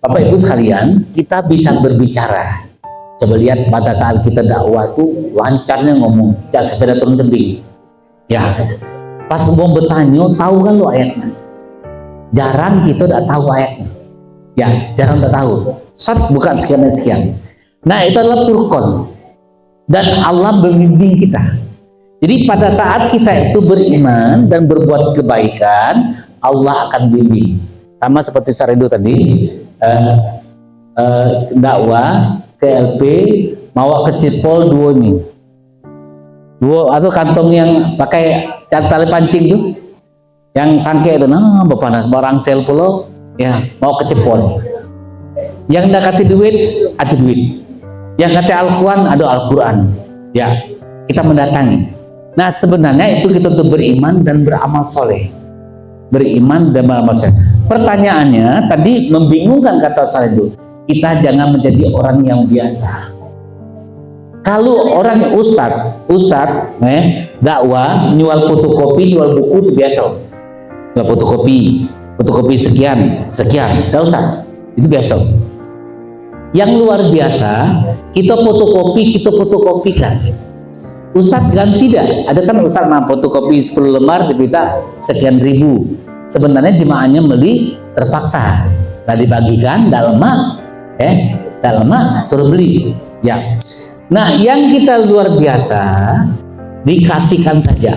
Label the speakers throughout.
Speaker 1: Bapak Ibu sekalian, kita bisa berbicara. Coba lihat pada saat kita dakwah tuh lancarnya ngomong, jak sepeda turun tebing. Ya, pas mau bertanya, tahu kan lo ayatnya? Jarang kita udah tahu ayatnya. Ya, jarang udah tahu. Bukan sekian dan sekian. Nah, itu adalah Furqan. Dan Allah membimbing kita. Jadi pada saat kita itu beriman dan berbuat kebaikan, Allah akan bimbing. Sama seperti Saredo tadi, dakwah ke LP, bawa ke Cipol dua atau kantong yang pakai tali pancing tuh, yang sangke itu, nah bapak barang sel pulau, ya mau ke Cipol. Yang nak kata duit, ada duit. Yang kata Al-Quran, ada Al-Quran. Ya, kita mendatangi. Nah sebenarnya itu kita untuk beriman dan beramal soleh. Beriman dan beramal soleh. Pertanyaannya tadi membingungkan kata saya itu. Kita jangan menjadi orang yang biasa. Kalau orang ustad, dakwah, nyual fotokopi, jual buku itu biasa. Jual fotokopi sekian, tidak usah. Itu biasa. Yang luar biasa, kita fotokopikan. Ustadz kan tidak, ada kan ustadz fotokopi 10 lembar diminta sekian ribu. Sebenarnya jemaahnya beli terpaksa, nah dibagikan, dalam suruh beli. Ya. Nah, yang kita luar biasa dikasihkan saja.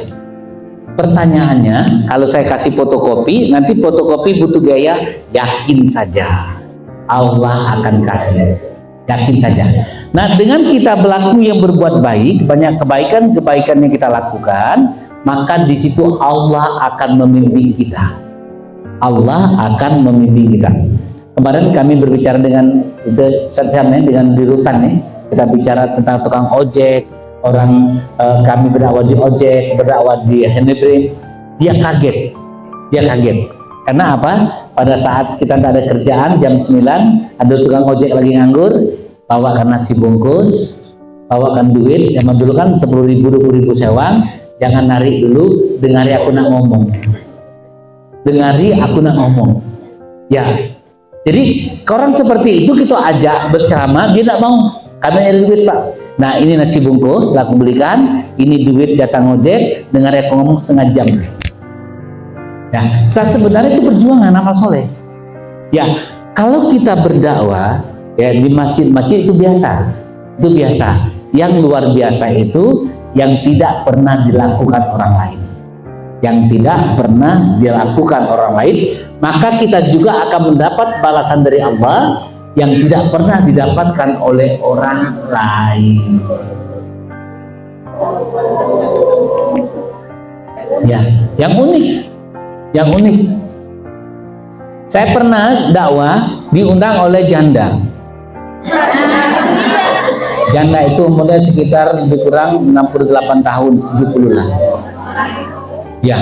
Speaker 1: Pertanyaannya, kalau saya kasih fotokopi, nanti fotokopi butuh biaya, yakin saja Allah akan kasih, yakin saja. Nah, dengan kita berlaku yang berbuat baik, banyak kebaikan yang kita lakukan, maka di situ Allah akan membimbing kita. Allah akan membimbing kita. Kemarin kami berbicara dengan di rutan nih, kita bicara tentang tukang ojek, orang kami berdakwah di ojek, berdakwah di Henry, dia kaget. Karena apa? Pada saat kita tidak ada kerjaan jam 9, ada tukang ojek lagi nganggur, bawakan nasi bungkus, bawakan duit. Zaman dulu kan 10.000, 20.000 sewang, jangan narik dulu, dengari aku nak ngomong. Ya. Jadi orang seperti itu kita ajak berceramah, dia tidak mau. Kami ada duit Pak. Nah ini nasi bungkus, aku belikan. Ini duit jatah ngojek. Dengar aku ngomong setengah jam. Ya, sebenarnya itu perjuangan amal soleh. Ya, kalau kita berdakwah ya di masjid-masjid itu biasa. Yang luar biasa itu yang tidak pernah dilakukan orang lain. Maka kita juga akan mendapat balasan dari Allah yang tidak pernah didapatkan oleh orang lain. Ya, yang unik. Saya pernah dakwah diundang oleh janda. Janda itu umurnya sekitar lebih kurang 68 tahun, 70 lah. Ya.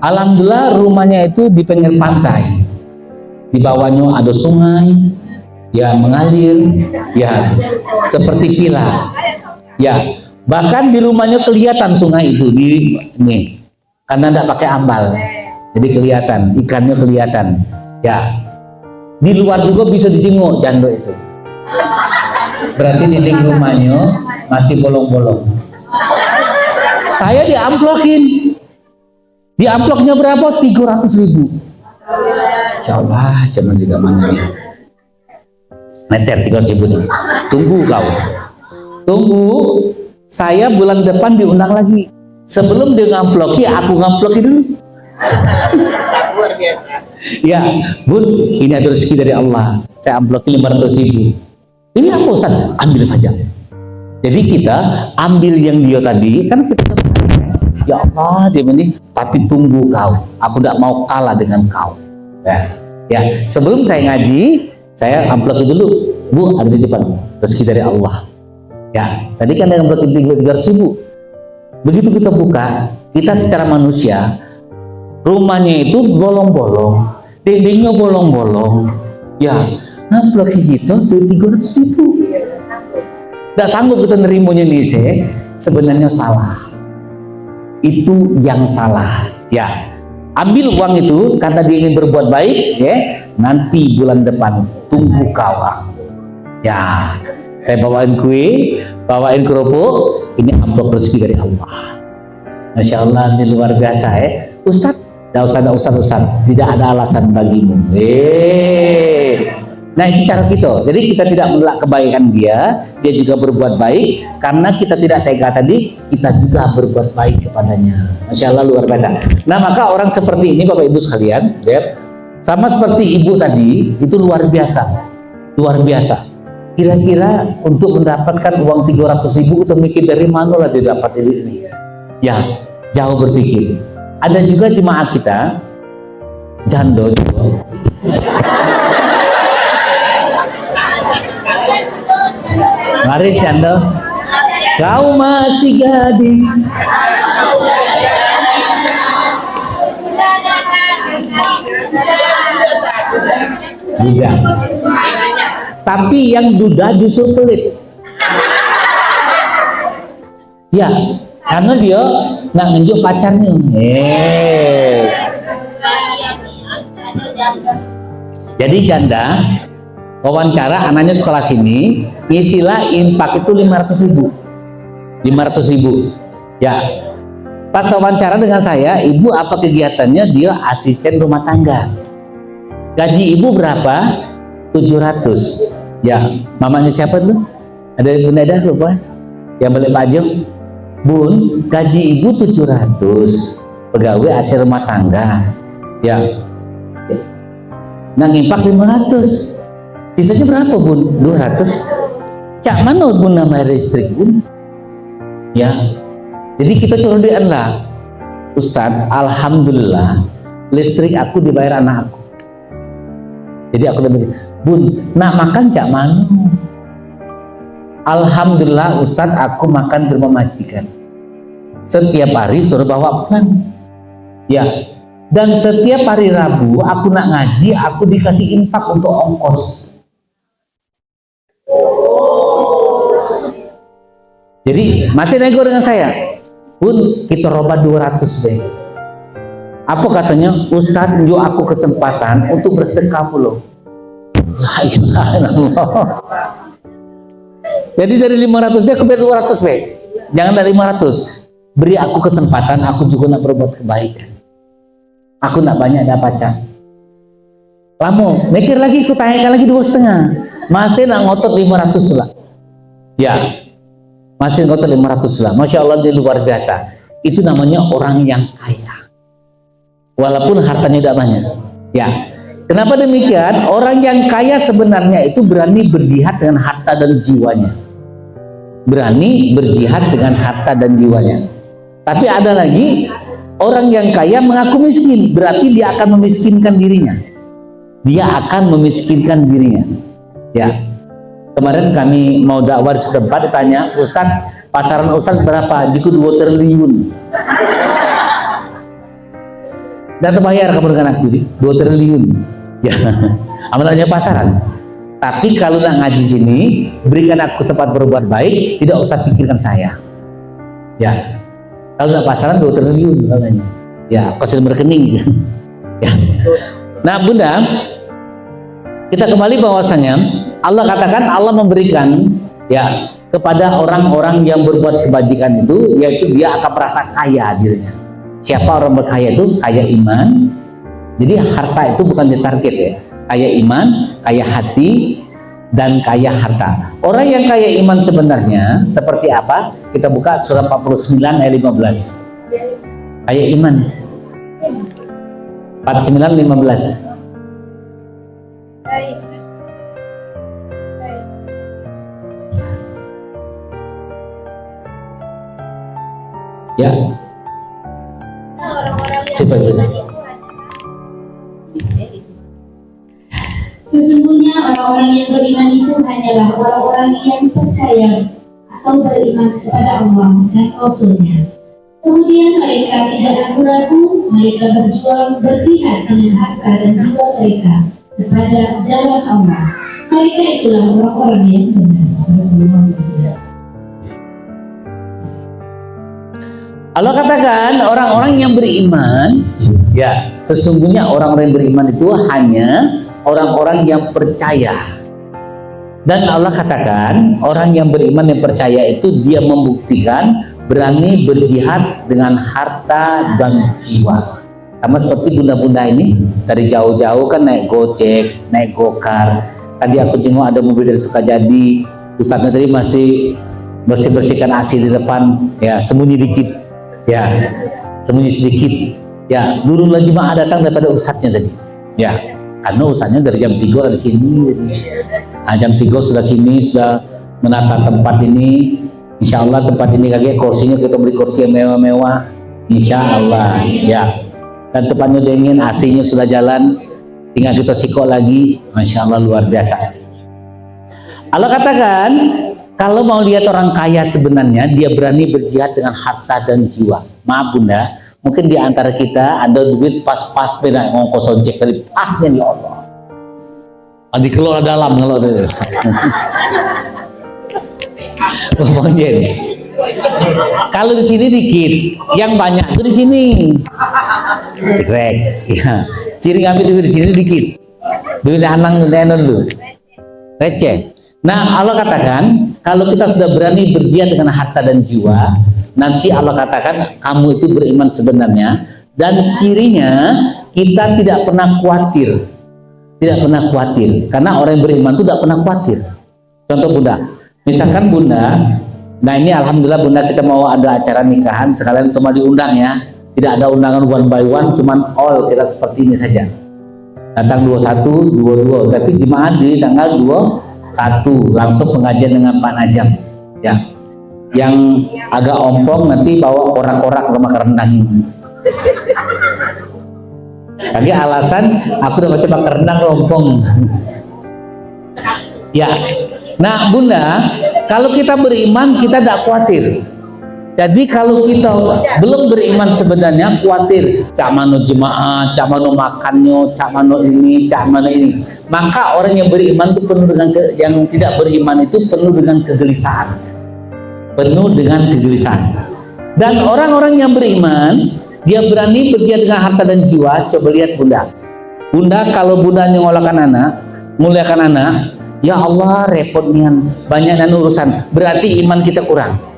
Speaker 1: Alhamdulillah rumahnya itu di pinggir pantai. Di bawahnya ada sungai, ya mengalir, ya seperti pilar, ya bahkan di rumahnya kelihatan sungai itu karena tidak pakai ambal, jadi kelihatan ikannya kelihatan, ya di luar juga bisa dijenguk jando itu. Berarti dinding rumahnya masih bolong-bolong. Saya di amploknya berapa? 300.000. Insya Allah zaman juga mana ya meter 300.000 nih. Tunggu saya bulan depan diundang lagi. Sebelum dia ngamploki, aku ngamploki dulu. Luar biasa. Ya Bun, ini ada rezeki dari Allah, saya amploki 500.000. Ini apa Ustaz? Ambil saja. Jadi kita ambil yang dia tadi, kan kita ya Allah dia ini, tapi tunggu kau, aku tidak mau kalah dengan kau. Ya, sebelum saya ngaji, saya amplop dulu, Bu, ada di depan rezeki dari Allah. Ya, tadi kan yang amplop 300.000. Begitu kita buka, kita secara manusia, rumahnya itu bolong-bolong, dindingnya bolong-bolong. Ya, amplop kita 300.000. Tidak sanggup kita nerimanya nih, sebenarnya salah. Itu yang salah. Ya. Ambil uang itu karena dia ingin berbuat baik, ya. Nanti bulan depan tunggu kawan. Ya, saya bawain kue, bawain kerupuk, ini amplop rezeki dari Allah. Masya Allah, ini luar biasa ya. Ustadz, tidak usah, tidak ada alasan bagimu. Nah itu cara kita. Jadi kita tidak menolak kebaikan dia juga berbuat baik. Karena kita tidak tega tadi, kita juga berbuat baik kepadanya. Masya Allah, luar biasa. Nah maka orang seperti ini Bapak Ibu sekalian, ya, sama seperti ibu tadi, itu luar biasa. Luar biasa. Kira-kira untuk mendapatkan uang 300.000 atau mikir dari mana lah dia dapat ini? Ya, jauh berpikir. Ada juga jemaah kita jando juga. Mari jando, kau masih gadis. Duda. Tapi yang duda justru pelit. Ya, karena dia nggak nunjuk pacarnya. Jadi janda wawancara anaknya sekolah sini, isilah infak itu 500.000. 500.000. Ya. Pas wawancara dengan saya, ibu apa kegiatannya? Dia asisten rumah tangga. Gaji ibu berapa? 700. Ya, mamanya siapa tuh? Ada Bun Eda lupa? Yang balik pajak. Bun, gaji ibu 700. Pegawai asisten rumah tangga. Ya. Nah, infak 500. Sisanya berapa Bun? 200. Cak mana Bun nama listrik Bun? Ya. Jadi kita colodean lah. Ustadz, alhamdulillah listrik aku dibayar anak aku. Jadi aku udah bilang, Bun, nak makan cak mana? Alhamdulillah Ustadz, aku makan di rumah majikan. Setiap hari suruh bawa pulang. Ya. Dan setiap hari Rabu aku nak ngaji, aku dikasih infak untuk ongkos. Jadi masih nego dengan saya, Bun, kita roba 200 deh. Apa katanya? Ustadz, njuk aku kesempatan untuk bersedekah loh. Jadi dari 500 dia ke 200 deh. Jangan dari 500. Beri aku kesempatan, aku juga nak berbuat kebaikan. Aku nak banyak dapat pacar. Kamu mikir lagi, aku tanyakan lagi 2,5. Masih nak ngotot 500 lah. Ya. Masih ngotot 500 lah. Masya Allah, dia luar biasa. Itu namanya orang yang kaya. Walaupun hartanya tidak banyak. Ya. Kenapa demikian? Orang yang kaya sebenarnya itu berani berjihad dengan harta dan jiwanya. Berani berjihad dengan harta dan jiwanya. Tapi ada lagi orang yang kaya mengaku miskin, berarti dia akan memiskinkan dirinya. Dia akan memiskinkan dirinya. Ya. Kemarin kami mau dakwah di setempat, ditanya, Ustadz, pasaran Ustadz berapa? Jiku 2 triliun. Dan terbayar kamu dengan aku, 2 triliun. Ya, amalannya pasaran. Tapi kalau nak ngaji sini, berikan aku sempat berbuat baik, tidak usah pikirkan saya. Ya, kalau nak pasaran 2 triliun katanya. Ya, kosil berkening. Ya. Nah, Bunda, kita kembali bahwasanya Allah katakan Allah memberikan ya kepada orang-orang yang berbuat kebajikan itu, yaitu dia akan merasa kaya dirinya. Siapa orang berkaya itu? Kaya iman. Jadi harta itu bukan ditarget ya. Kaya iman, kaya hati, dan kaya harta. Orang yang kaya iman sebenarnya seperti apa? Kita buka surah 49 ayat 15. Kaya iman. 49:15. Ya.
Speaker 2: Sesungguhnya orang-orang yang beriman itu hanyalah orang-orang yang percaya atau beriman kepada Allah dan Rasul-Nya. Kemudian mereka tidak ragu-ragu, mereka berjuang berjihad dengan harta dan jiwa mereka kepada jalan Allah. Mereka itulah orang-orang yang benar.
Speaker 1: Allah katakan orang-orang yang beriman Ya, sesungguhnya orang-orang yang beriman itu hanya orang-orang yang percaya. Dan Allah katakan orang yang beriman yang percaya itu dia membuktikan berani berjihad dengan harta dan jiwa. Sama seperti bunda-bunda ini dari jauh-jauh kan naik gojek, naik gokar. Tadi aku jenguk ada mobil dari Sukajadi, Ustaznya tadi masih bersih-bersihkan AC di depan, ya sembunyi dikit, ya sembunyi sedikit, ya dulu jemaah datang daripada Ustaznya tadi, ya karena Ustaznya dari jam 3 di sini, nah, jam 3 sudah sini sudah menata tempat ini. Insya Allah tempat ini kaget kursinya kita beli kursi yang mewah-mewah, Insya Allah, ya. Dan tempatnya dingin, AC-nya sudah jalan, tinggal kita sikok lagi, Masya Allah luar biasa. Allah katakan kalau mau lihat orang kaya sebenarnya dia berani berjihad dengan harta dan jiwa. Maaf bunda, mungkin di antara kita ada duit pas-pas beda ngongkos ojek dari pasnya ya Allah. Dikelola dalam kalau itu. Kalau di sini dikit, yang banyak itu di sini. Cekrek, ya. Ciri ngambil duit di sini dikit. Duit anang dulu. Receh. Nah, Allah katakan kalau kita sudah berani berjihad dengan harta dan jiwa, nanti Allah katakan kamu itu beriman sebenarnya, dan cirinya kita tidak pernah khawatir. Tidak pernah khawatir, karena orang yang beriman itu tidak pernah khawatir. Contoh bunda, misalkan bunda, nah ini alhamdulillah bunda kita mau ada acara nikahan, sekalian semua diundang ya. Tidak ada undangan one by one, cuman all kita seperti ini saja. Datang 21, 22, berarti jemaah di tanggal 21 langsung pengajian dengan Pak Najam. Ya, yang agak ompong nanti bawa korak-korak lemak rendang. Lagi alasan aku udah baca makan rendang ompong. Ya, nah bunda, kalau kita beriman kita tidak khawatir. Jadi kalau kita belum beriman sebenarnya khawatir, cak mano jemaah, cak mano makannya, cak mano ini, cak mano ini. Maka orang yang beriman itu penuh dengan yang tidak beriman itu penuh dengan kegelisahan, penuh dengan kegelisahan. Dan orang-orang yang beriman dia berani berjihad dengan harta dan jiwa. Coba lihat bunda, bunda kalau bunda nyengolakan anak, muliakan anak, ya Allah repotnya banyak dan urusan, berarti iman kita kurang.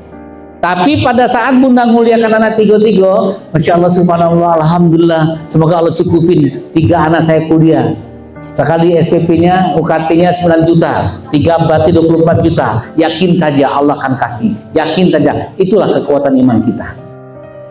Speaker 1: Tapi pada saat bunda muliakan anak tiga-tiga, Masya Allah subhanallah, alhamdulillah, semoga Allah cukupin 3 anak saya kuliah. Sekali SPP-nya, UKT-nya 9 juta, 3 berarti 24 juta. Yakin saja Allah akan kasih, yakin saja. Itulah kekuatan iman kita.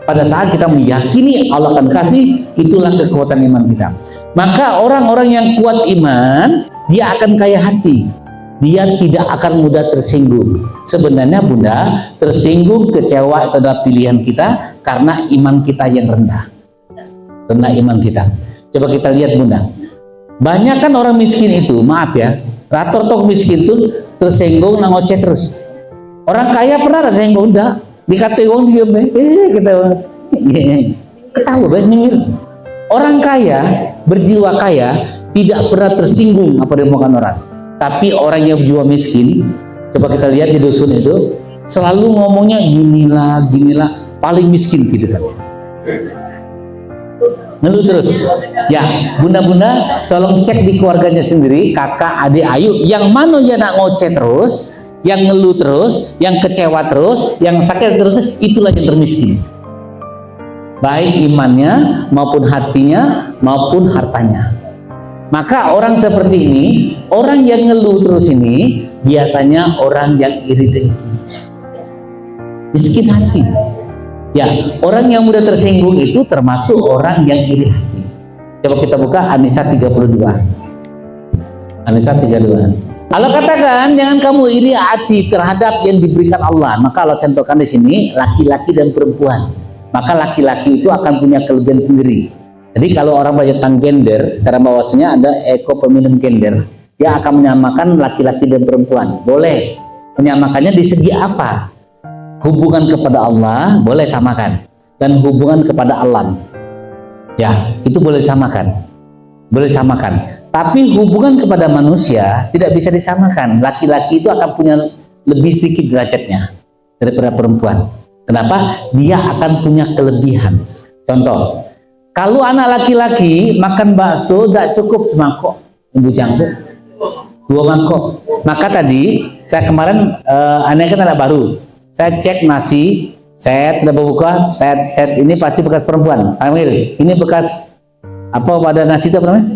Speaker 1: Pada saat kita meyakini Allah akan kasih, itulah kekuatan iman kita. Maka orang-orang yang kuat iman, dia akan kaya hati. Dia tidak akan mudah tersinggung. Sebenarnya bunda, tersinggung, kecewa itu adalah pilihan kita karena iman kita yang rendah. Rendah iman kita. Coba kita lihat bunda. Banyak kan orang miskin itu, maaf ya, rata-rata miskin itu tersinggung ngoceh terus. Orang kaya pernah tersinggung enggak? Dikata orang diam, ketawa nyengir. Orang kaya, berjiwa kaya, tidak pernah tersinggung apa yang dimakan orang. Tapi orang yang berjiwa miskin, coba kita lihat di dusun itu, selalu ngomongnya ginilah, paling miskin gitu kan. Ngeluh terus. Ya, bunda-bunda tolong cek di keluarganya sendiri, kakak, adik, ayu, yang mana ya nak ngoceh terus, yang ngeluh terus, yang kecewa terus, yang sakit terus, itulah yang termiskin. Baik imannya, maupun hatinya, maupun hartanya. Maka orang seperti ini, orang yang ngeluh terus ini, biasanya orang yang iri dengki, miskin hati. Ya, orang yang mudah tersinggung itu termasuk orang yang iri hati. Coba kita buka An-Nisa 32. An-Nisa 32. Allah katakan, jangan kamu iri hati terhadap yang diberikan Allah. Maka Allah contohkan di sini laki-laki dan perempuan. Maka laki-laki itu akan punya kelebihan sendiri. Jadi kalau orang belajar tentang gender, karena bahwasanya ada ekofeminim gender, dia akan menyamakan laki-laki dan perempuan. Boleh menyamakannya di segi apa? Hubungan kepada Allah boleh samakan, dan hubungan kepada alam, ya itu boleh samakan, boleh samakan. Tapi hubungan kepada manusia tidak bisa disamakan. Laki-laki itu akan punya lebih sedikit derajatnya daripada perempuan. Kenapa? Dia akan punya kelebihan. Contoh, Kalau anak laki-laki makan bakso tidak cukup semangkok, Ibu Jangkuk, 2 mangkok. Maka tadi saya kemarin aneh kan anak baru, saya cek nasi, set sudah berbuka, set ini pasti bekas perempuan. Amir, ini bekas apa pada nasi itu apa namanya?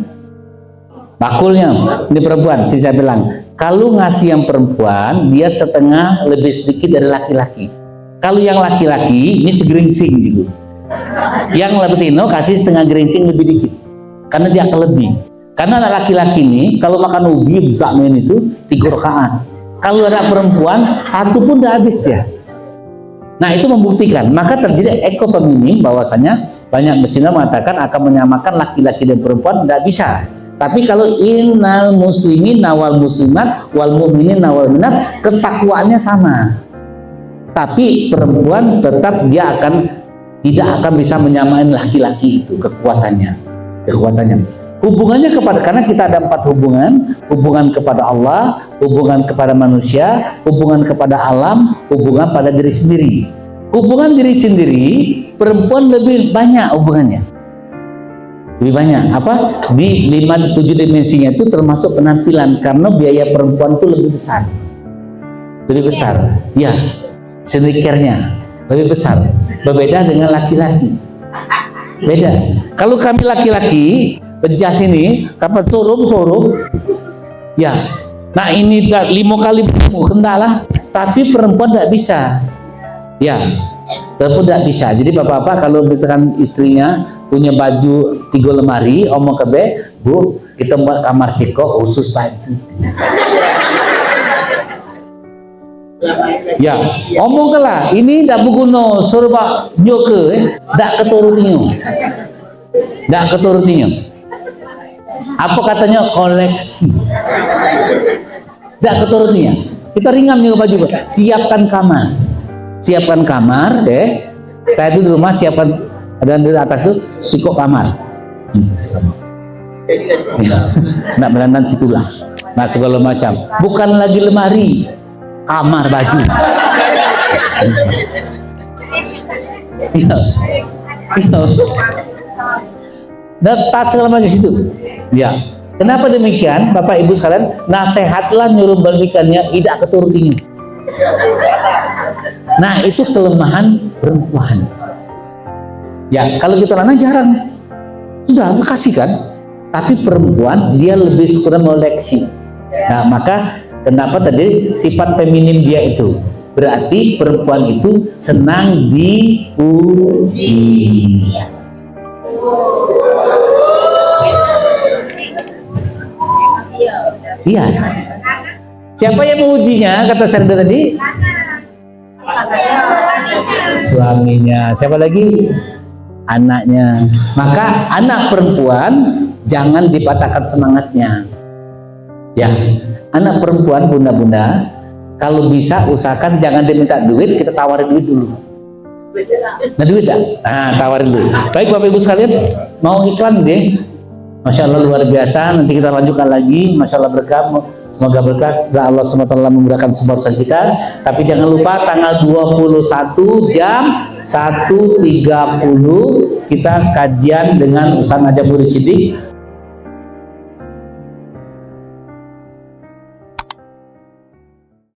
Speaker 1: Bakulnya, ini perempuan. Saya bilang, kalau ngasih yang perempuan dia setengah lebih sedikit dari laki-laki. Kalau yang laki-laki ini segeringsing gitu. Yang Latino kasih setengah geringsing lebih dikit, karena dia akan lebih. Karena anak laki-laki ini kalau makan ubi zakmen itu 3 rakaat. Kalau ada perempuan 1 pun udah habis dia. Nah itu membuktikan. Maka terjadi ekofeminim, bahwasanya banyak Muslim mengatakan akan menyamakan laki-laki dan perempuan, tidak bisa. Tapi kalau innal muslimin wal muslimat wal mu'minin wal mu'minat, ketakwaannya sama. Tapi perempuan tetap dia tidak akan bisa menyamain laki-laki itu kekuatannya. Hubungannya karena kita ada 4 hubungan kepada Allah, hubungan kepada manusia, hubungan kepada alam, hubungan pada diri sendiri. Hubungan diri sendiri, perempuan lebih banyak hubungannya. Lebih banyak apa? Di 5-7 dimensinya itu termasuk penampilan, karena biaya perempuan itu lebih besar. Ya, skincare-nya lebih besar. Berbeda dengan laki-laki. Beda. Kalau kami laki-laki, bejas ini, kapan sorum. Ya. Nah ini 5 kali kendalah. Tapi perempuan tidak bisa. Ya. Perempuan tidak bisa. Jadi bapak-bapak kalau misalkan istrinya punya baju 3 lemari, omong kebe, Bu, kita buat kamar siko khusus baju. Ya, omong lah, ini tidak berguna, suruh pak nyoke, tidak keturutinya. Apa katanya koleksi? Tidak keturutinya. Kita ringan juga baju, siapkan kamar, Saya itu di rumah siapkan, dan di atas itu sikok kamar. Tidak berandan situlah. Nah segala macam. Bukan lagi lemari. Kamar baju. Iya. Dan tas segala macam situ. Ya. Kenapa demikian, Bapak Ibu sekalian? Nasihatlah nyuruh balikannya tidak keturutinya. Nah itu kelemahan perempuan. Ya kalau kita lanang jarang. Sudah kasih kan. Tapi perempuan dia lebih suka meleksi. Nah maka kenapa tadi sifat feminim dia itu? Berarti perempuan itu senang dipuji. Iya. Siapa yang mengujinya? Kata Serda tadi? Suaminya. Siapa lagi? Anaknya. Maka anak perempuan jangan dipatahkan semangatnya. Ya. Anak perempuan, bunda-bunda, kalau bisa usahakan jangan diminta duit, kita tawarin duit dulu. Nah duit tak? Nah tawarin dulu. Baik Bapak Ibu sekalian, mau iklan deh. Masya Allah luar biasa. Nanti kita lanjutkan lagi. Masya Allah berkah. Semoga berkah. Semoga Allah SWT memudahkan sponsor kita. Tapi jangan lupa tanggal 21 jam 1.30 kita kajian dengan Ustaz Najamuri Siddiq